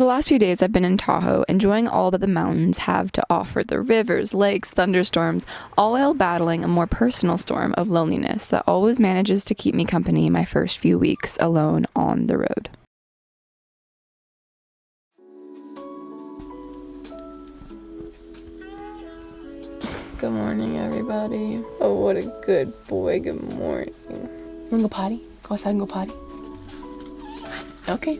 the last few days, I've been in Tahoe, enjoying all that the mountains have to offer, the rivers, lakes, thunderstorms, all while battling a more personal storm of loneliness that always manages to keep me company my first few weeks alone on the road. Good morning, everybody. Oh, what a good boy. Good morning. You wanna go potty? Go outside and go potty? Okay.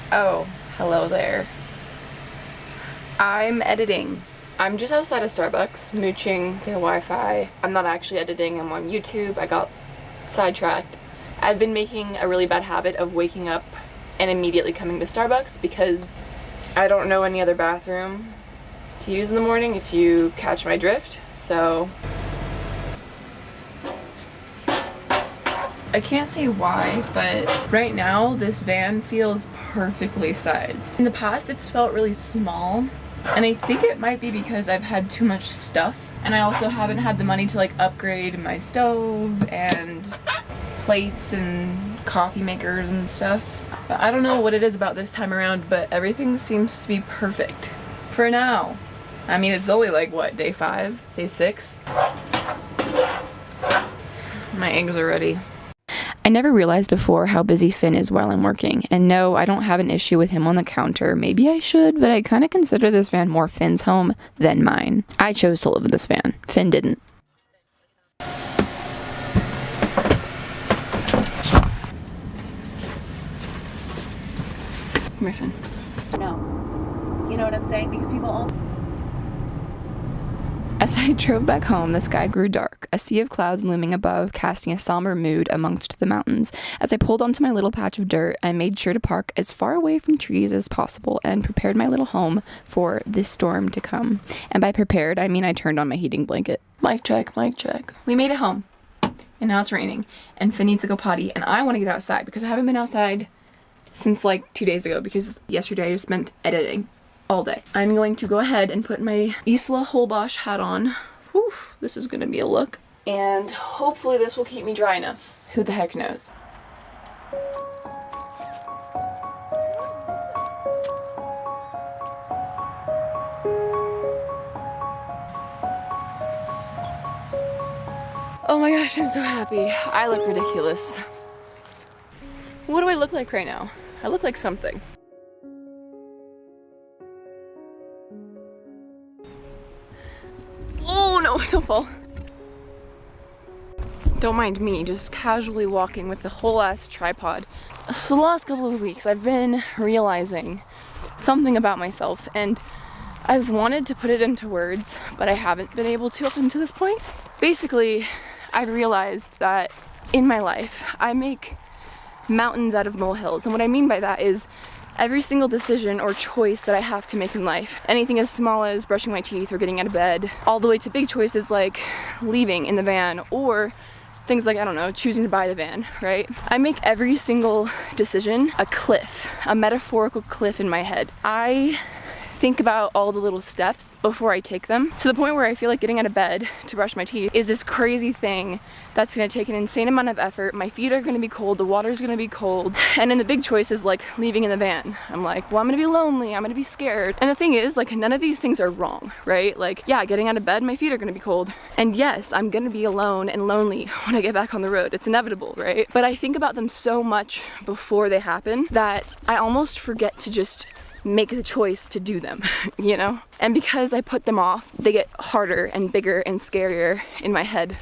Oh, hello there. I'm editing. I'm just outside of Starbucks, mooching their Wi-Fi. I'm not actually editing, I'm on YouTube. I got sidetracked. I've been making a really bad habit of waking up and immediately coming to Starbucks because I don't know any other bathroom to use in the morning, if you catch my drift. So I can't say why, but right now this van feels perfectly sized. In the past it's felt really small, and I think it might be because I've had too much stuff, and I also haven't had the money to like upgrade my stove and plates and coffee makers and stuff. But I don't know what it is about this time around, but everything seems to be perfect for now. I mean, it's only like what, day 5, day 6? My eggs are ready. I never realized before how busy Finn is while I'm working, and no, I don't have an issue with him on the counter. Maybe I should, but I kind of consider this van more Finn's home than mine. I chose to live in this van. Finn didn't. Come here, Finn. No. You know what I'm saying? Because people all... As I drove back home, the sky grew dark, a sea of clouds looming above, casting a somber mood amongst the mountains. As I pulled onto my little patch of dirt, I made sure to park as far away from trees as possible and prepared my little home for this storm to come. And by prepared, I mean I turned on my heating blanket. Mic check, mic check. We made it home, and now it's raining, and Finn needs to go potty, and I want to get outside because I haven't been outside since like 2 days ago because yesterday I just spent editing all day. I'm going to go ahead and put my Isla Holbosch hat on. Whew, this is gonna be a look. And hopefully this will keep me dry enough. Who the heck knows? Oh my gosh, I'm so happy. I look ridiculous. What do I look like right now? I look like something. Oh no, don't fall. Don't mind me, just casually walking with the whole ass tripod. For the last couple of weeks, I've been realizing something about myself, and I've wanted to put it into words, but I haven't been able to up until this point. Basically, I've realized that in my life, I make mountains out of molehills, and what I mean by that is every single decision or choice that I have to make in life, anything as small as brushing my teeth or getting out of bed, all the way to big choices like leaving in the van, or things like, I don't know, choosing to buy the van, right? I make every single decision a cliff, a metaphorical cliff in my head. I think about all the little steps before I take them, to the point where I feel like getting out of bed to brush my teeth is this crazy thing that's gonna take an insane amount of effort. My feet are gonna be cold, the water's gonna be cold, and then the big choice is like leaving in the van. I'm like, well, I'm gonna be lonely, I'm gonna be scared. And the thing is, like, none of these things are wrong, right? Like, yeah, getting out of bed, my feet are gonna be cold. And yes, I'm gonna be alone and lonely when I get back on the road. It's inevitable, right? But I think about them so much before they happen that I almost forget to just make the choice to do them, you know? And because I put them off, they get harder and bigger and scarier in my head.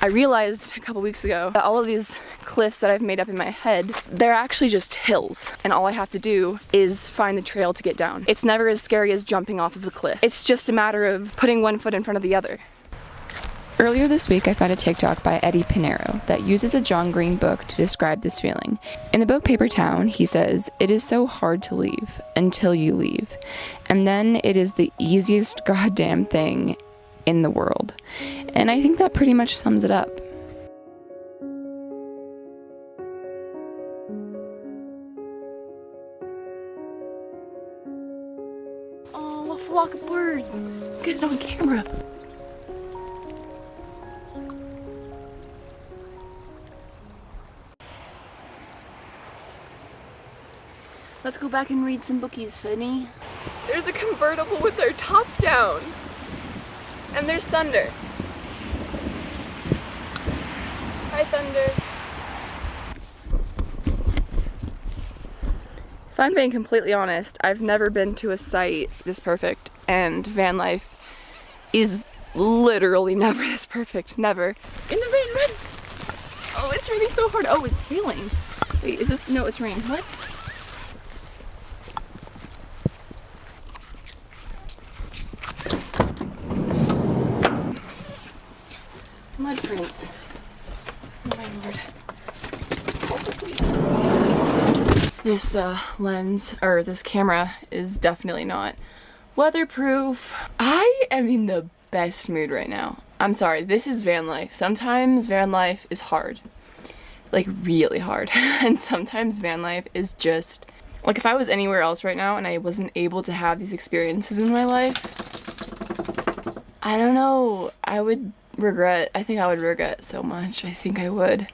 I realized a couple weeks ago that all of these cliffs that I've made up in my head, they're actually just hills, and all I have to do is find the trail to get down. It's never as scary as jumping off of a cliff. It's just a matter of putting one foot in front of the other. Earlier this week, I found a TikTok by Eddie Pinero that uses a John Green book to describe this feeling. In the book Paper Town, he says, "It is so hard to leave until you leave. And then it is the easiest goddamn thing in the world." And I think that pretty much sums it up. a flock of birds. Get it on camera. Let's go back and read some bookies, Finney. There's a convertible with their top down. And there's thunder. Hi, thunder. If I'm being completely honest, I've never been to a site this perfect, and van life is literally never this perfect. Never. In the rain, run! Oh, it's raining so hard. Oh, it's hailing. Wait, is this? No, it's rain. What? Mud prints. Oh my lord. This lens, or this camera, is definitely not weatherproof. I am in the best mood right now. I'm sorry, this is van life. Sometimes van life is hard. Like, really hard. And sometimes van life is just, like, if I was anywhere else right now and I wasn't able to have these experiences in my life, I don't know, I would regret. I think I would regret so much. I think I would.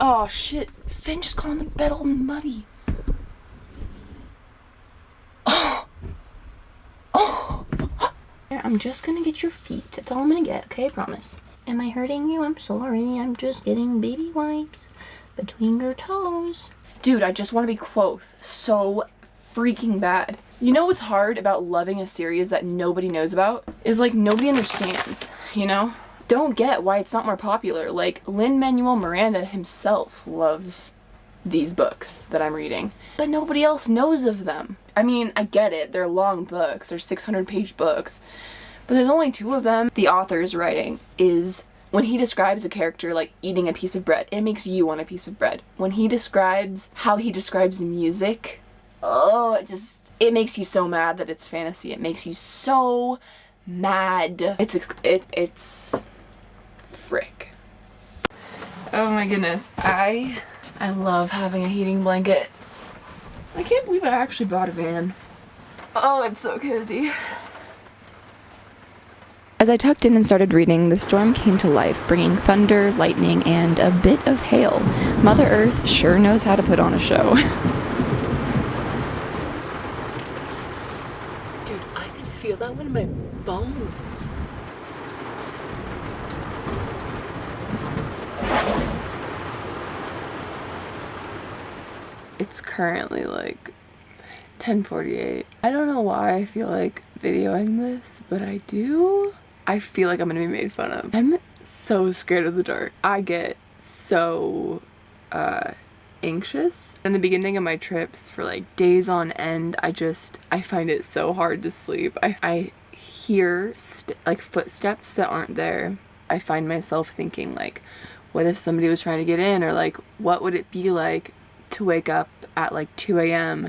Oh shit, Finn just got on the bed all muddy. Oh. Oh. I'm just gonna get your feet. That's all I'm gonna get, okay? I promise. Am I hurting you? I'm sorry. I'm just getting baby wipes between your toes. Dude, I just want to be quoth so freaking bad. You know what's hard about loving a series that nobody knows about? Is like nobody understands, you know? Don't get why it's not more popular. Like, Lin-Manuel Miranda himself loves these books that I'm reading, but nobody else knows of them. I mean, I get it, they're long books, they're 600-page books, but there's only 2 of them. The author's writing is, when he describes a character like eating a piece of bread, it makes you want a piece of bread. When he describes how he describes music, oh, it makes you so mad that it's fantasy. It makes you so mad. It's frick. Oh my goodness, I love having a heating blanket. I can't believe I actually bought a van. Oh, it's so cozy. As I tucked in and started reading, the storm came to life, bringing thunder, lightning, and a bit of hail. Mother Earth sure knows how to put on a show. Dude, I could feel that one in my bones. It's currently like 10:48. I don't know why I feel like videoing this, but I do. I feel like I'm gonna be made fun of. I'm so scared of the dark. I get so anxious. In the beginning of my trips for like days on end, I find it so hard to sleep. I hear like footsteps that aren't there. I find myself thinking like, what if somebody was trying to get in, or like, what would it be like to wake up at like 2 a.m.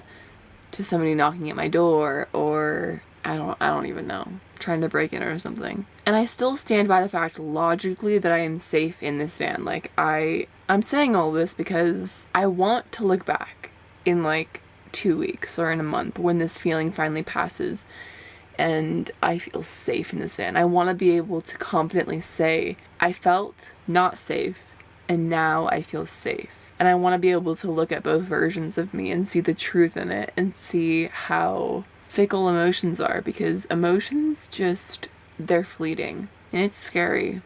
to somebody knocking at my door, or I don't even know, trying to break in or something. And I still stand by the fact logically that I am safe in this van. Like, I'm saying all this because I want to look back in like 2 weeks or in a month when this feeling finally passes and I feel safe in this van. I want to be able to confidently say I felt not safe and now I feel safe. And I want to be able to look at both versions of me and see the truth in it and see how fickle emotions are, because emotions they're fleeting. And it's scary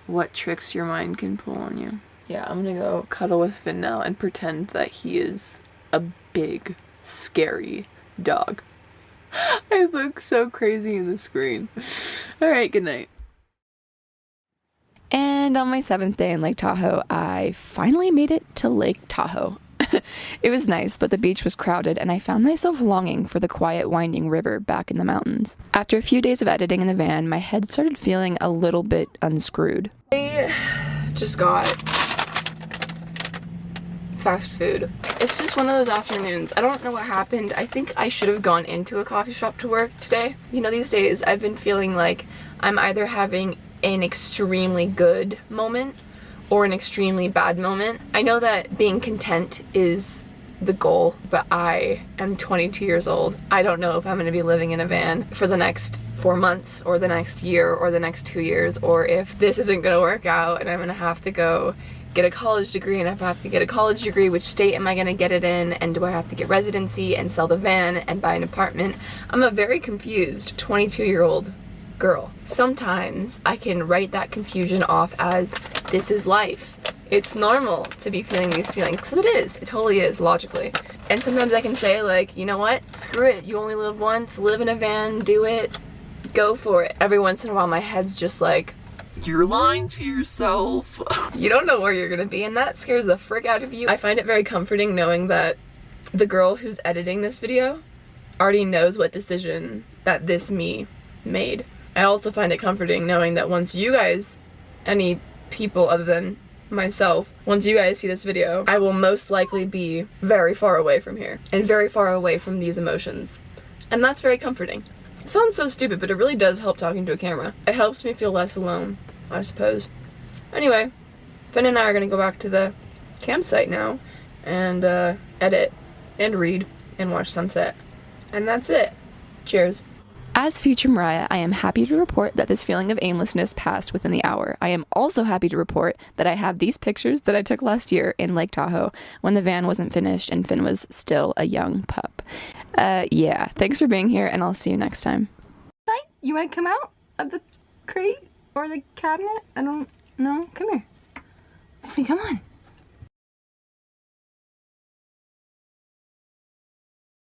what tricks your mind can pull on you. Yeah, I'm gonna go cuddle with Finn now and pretend that he is a big, scary dog. I look so crazy in the screen. Alright, good night. And on my 7th day in Lake Tahoe, I finally made it to Lake Tahoe. It was nice, but the beach was crowded, and I found myself longing for the quiet, winding river back in the mountains. After a few days of editing in the van, my head started feeling a little bit unscrewed. I just got fast food. It's just one of those afternoons. I don't know what happened. I think I should have gone into a coffee shop to work today. You know, these days I've been feeling like I'm either having an extremely good moment or an extremely bad moment. I know that being content is the goal, but I am 22 years old. I don't know if I'm going to be living in a van for the next 4 months or the next year or the next 2 years, or if this isn't going to work out and I'm going to have to go get a college degree, and if I have to get a college degree, which state am I going to get it in, and do I have to get residency and sell the van and buy an apartment? I'm a very confused 22-year-old girl. Sometimes I can write that confusion off as this is life. It's normal to be feeling these feelings, because it is. It totally is, logically. And sometimes I can say, like, you know what? Screw it. You only live once. Live in a van. Do it. Go for it. Every once in a while, my head's just like, you're lying to yourself. You don't know where you're gonna be, and that scares the frick out of you. I find it very comforting knowing that the girl who's editing this video already knows what decision that this me made. I also find it comforting knowing that once you guys, any people other than myself, once you guys see this video, I will most likely be very far away from here and very far away from these emotions. And that's very comforting. It sounds so stupid, but it really does help talking to a camera. It helps me feel less alone, I suppose. Anyway, Finn and I are gonna go back to the campsite now and edit and read and watch sunset. And that's it. Cheers. As future Mariah, I am happy to report that this feeling of aimlessness passed within the hour. I am also happy to report that I have these pictures that I took last year in Lake Tahoe when the van wasn't finished and Finn was still a young pup. Yeah, thanks for being here, and I'll see you next time. You want to come out of the crate or the cabinet? I don't know. Come here. Come on.